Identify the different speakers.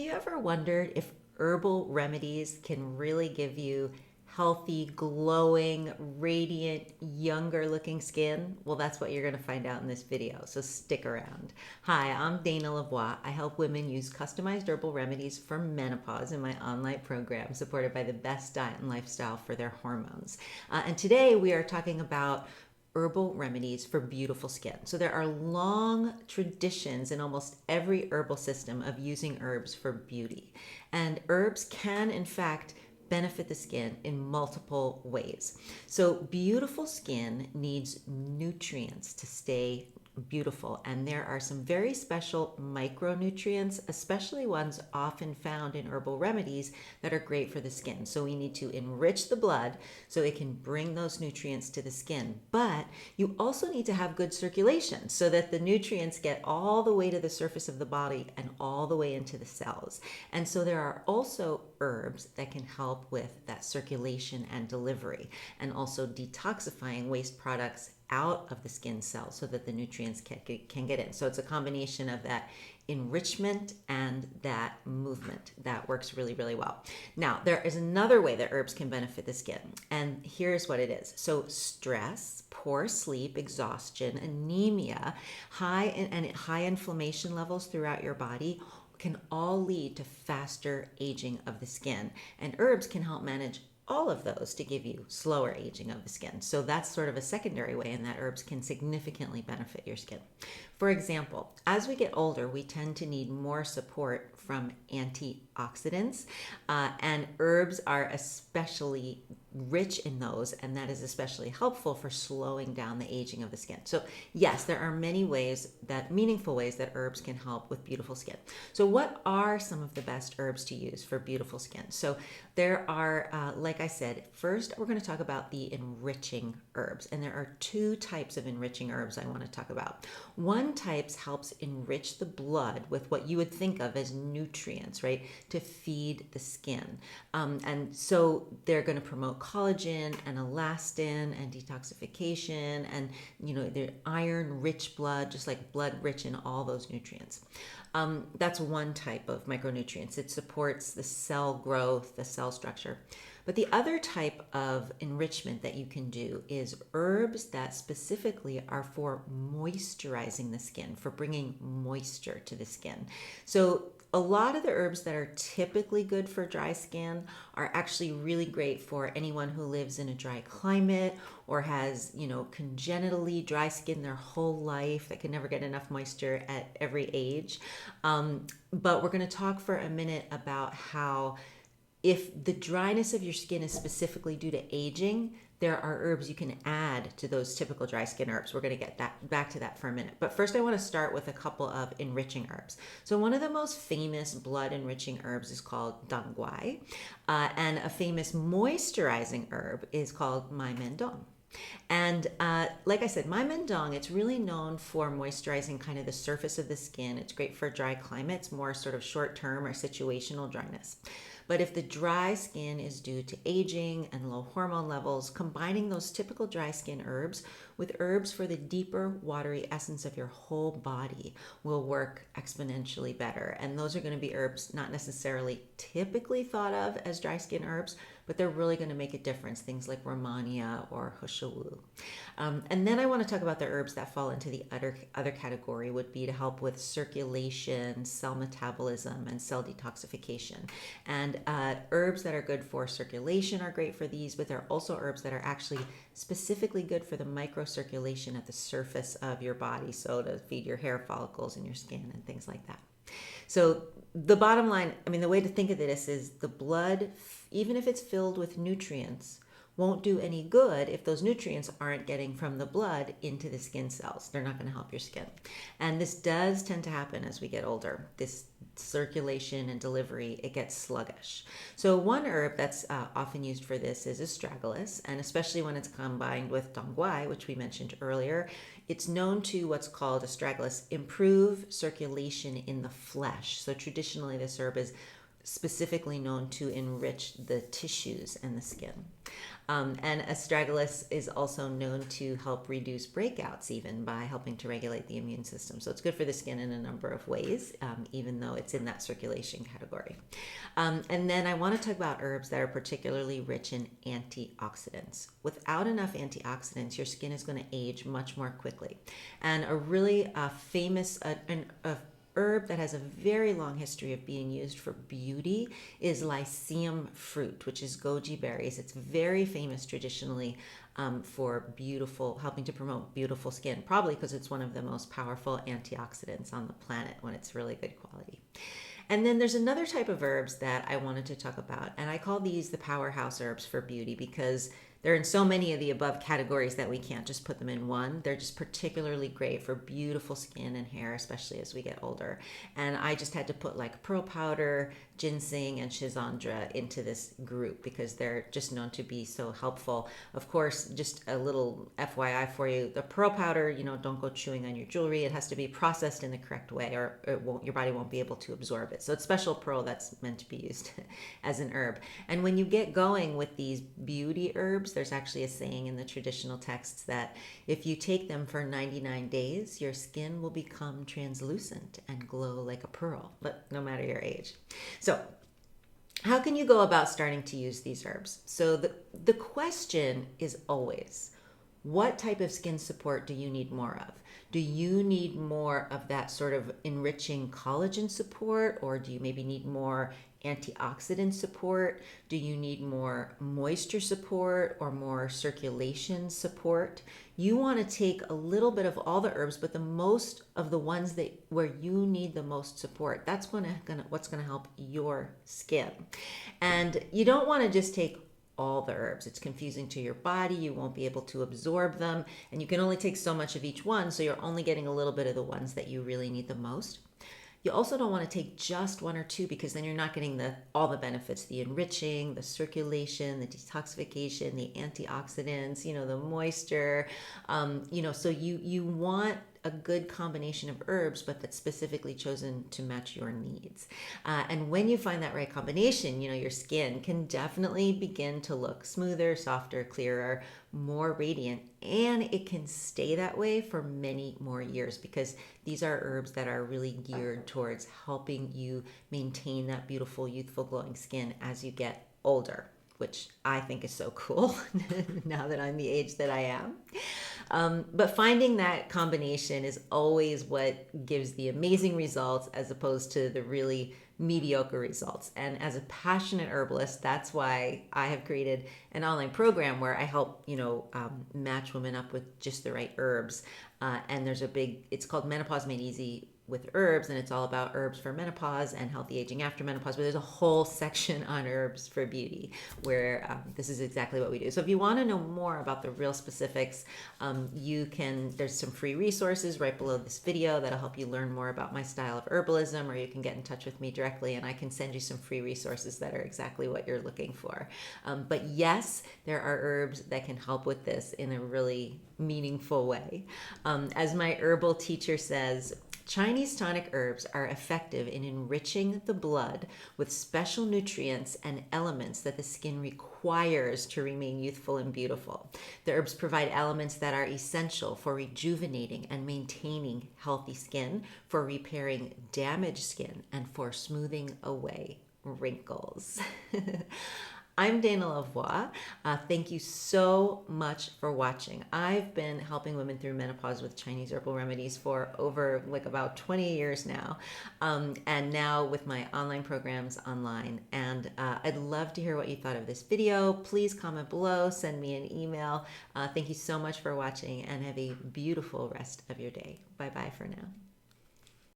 Speaker 1: you ever wondered if herbal remedies can really give you healthy, glowing, radiant, younger looking skin? Well, that's what you're going to find out in this video, so stick around. Hi, I'm Dana Lavoie. I help women use customized herbal remedies for menopause in my online program, supported by the best diet and lifestyle for their hormones. And today we are talking about herbal remedies for beautiful skin. So there are long traditions in almost every herbal system of using herbs for beauty. And herbs can, in fact, benefit the skin in multiple ways. So beautiful skin needs nutrients to stay beautiful, and there are some very special micronutrients, especially ones often found in herbal remedies, that are great for the skin. So we need to enrich the blood so it can bring those nutrients to the skin, but you also need to have good circulation so that the nutrients get all the way to the surface of the body and all the way into the cells. And so there are also herbs that can help with that circulation and delivery, and also detoxifying waste products out of the skin cells so that the nutrients can get in. So it's a combination of that enrichment and that movement that works really, really well. Now, there is another way that herbs can benefit the skin, and here's what it is. So stress, poor sleep, exhaustion, anemia, high inflammation levels throughout your body can all lead to faster aging of the skin, and herbs can help manage all of those to give you slower aging of the skin. So that's sort of a secondary way in that herbs can significantly benefit your skin. For example, as we get older, we tend to need more support from antioxidants, and herbs are especially rich in those, and that is especially helpful for slowing down the aging of the skin. So yes, there are many meaningful ways that herbs can help with beautiful skin. So what are some of the best herbs to use for beautiful skin? So there are, like I said, first we're going to talk about the enriching herbs, and there are two types of enriching herbs I want to talk about. One type helps enrich the blood with what you would think of as nutrients, right, to feed the skin. And so they're going to promote collagen and elastin and detoxification, and they're iron rich blood, just like blood rich in all those nutrients. That's one type of micronutrients. It supports the cell growth, the cell structure. But the other type of enrichment that you can do is herbs that specifically are for moisturizing the skin, for bringing moisture to the skin. So a lot of the herbs that are typically good for dry skin are actually really great for anyone who lives in a dry climate or has, congenitally dry skin their whole life, that can never get enough moisture at every age. But we're going to talk for a minute about how, if the dryness of your skin is specifically due to aging, there are herbs you can add to those typical dry skin herbs. We're going to get back to that for a minute. But first I want to start with a couple of enriching herbs. So one of the most famous blood enriching herbs is called dang quai, and a famous moisturizing herb is called mai mendong. And like I said, mai mendong, it's really known for moisturizing kind of the surface of the skin. It's great for dry climates, more sort of short-term or situational dryness. But if the dry skin is due to aging and low hormone levels, combining those typical dry skin herbs with herbs for the deeper, watery essence of your whole body will work exponentially better. And those are going to be herbs not necessarily typically thought of as dry skin herbs, but they're really going to make a difference. Things like Romania or Hushawu. And then I want to talk about the herbs that fall into the other category, would be to help with circulation, cell metabolism, and cell detoxification. And herbs that are good for circulation are great for these, but there are also herbs that are actually specifically good for the microcirculation at the surface of your body, so to feed your hair follicles and your skin and things like that. So the bottom line, the way to think of this is the blood, even if it's filled with nutrients, won't do any good if those nutrients aren't getting from the blood into the skin cells. They're not going to help your skin. And this does tend to happen as we get older. This circulation and delivery, it gets sluggish. So one herb that's often used for this is astragalus, and especially when it's combined with dang quai, which we mentioned earlier, it's known to, what's called astragalus, improve circulation in the flesh. So traditionally this herb is specifically known to enrich the tissues and the skin. And astragalus is also known to help reduce breakouts, even by helping to regulate the immune system. So it's good for the skin in a number of ways, even though it's in that circulation category. And then I want to talk about herbs that are particularly rich in antioxidants. Without enough antioxidants, your skin is going to age much more quickly. And a really famous herb that has a very long history of being used for beauty is lycium fruit, which is goji berries. It's very famous traditionally for helping to promote beautiful skin, probably because it's one of the most powerful antioxidants on the planet when it's really good quality. And then there's another type of herbs that I wanted to talk about, and I call these the powerhouse herbs for beauty because they're in so many of the above categories that we can't just put them in one. They're just particularly great for beautiful skin and hair, especially as we get older. And I just had to put like pearl powder, ginseng, and schizandra into this group because they're just known to be so helpful. Of course, just a little FYI for you, the pearl powder, don't go chewing on your jewelry. It has to be processed in the correct way or your body won't be able to absorb it. So it's special pearl that's meant to be used as an herb. And when you get going with these beauty herbs, there's actually a saying in the traditional texts that if you take them for 99 days, your skin will become translucent and glow like a pearl, but no matter your age. So how can you go about starting to use these herbs? So the question is always, what type of skin support do you need more of? Do you need more of that sort of enriching collagen support, or do you maybe need more antioxidant support? Do you need more moisture support or more circulation support? You want to take a little bit of all the herbs, but the most of the ones where you need the most support. That's what's going to help your skin. And you don't want to just take all the herbs. It's confusing to your body. You won't be able to absorb them, and you can only take so much of each one, so you're only getting a little bit of the ones that you really need the most. You also don't want to take just one or two because then you're not getting all the benefits, the enriching, the circulation, the detoxification, the antioxidants, the moisture. So you want a good combination of herbs, but that's specifically chosen to match your needs. And when you find that right combination, your skin can definitely begin to look smoother, softer, clearer, more radiant, and it can stay that way for many more years because these are herbs that are really geared towards helping you maintain that beautiful, youthful, glowing skin as you get older, which I think is so cool now that I'm the age that I am. But finding that combination is always what gives the amazing results as opposed to the really mediocre results. And as a passionate herbalist, that's why I have created an online program where I help, match women up with just the right herbs. And it's called Menopause Made Easy with Herbs, and it's all about herbs for menopause and healthy aging after menopause. But there's a whole section on herbs for beauty where this is exactly what we do. So if you want to know more about the real specifics, there's some free resources right below this video that'll help you learn more about my style of herbalism, or you can get in touch with me directly and I can send you some free resources that are exactly what you're looking for. But yes, there are herbs that can help with this in a really meaningful way. As my herbal teacher says, Chinese tonic herbs are effective in enriching the blood with special nutrients and elements that the skin requires to remain youthful and beautiful. The herbs provide elements that are essential for rejuvenating and maintaining healthy skin, for repairing damaged skin, and for smoothing away wrinkles. I'm Dana Lavoie. Thank you so much for watching. I've been helping women through menopause with Chinese herbal remedies for over about 20 years now, and now with my online programs online. And I'd love to hear what you thought of this video. Please comment below, send me an email. Thank you so much for watching and have a beautiful rest of your day. Bye-bye for now.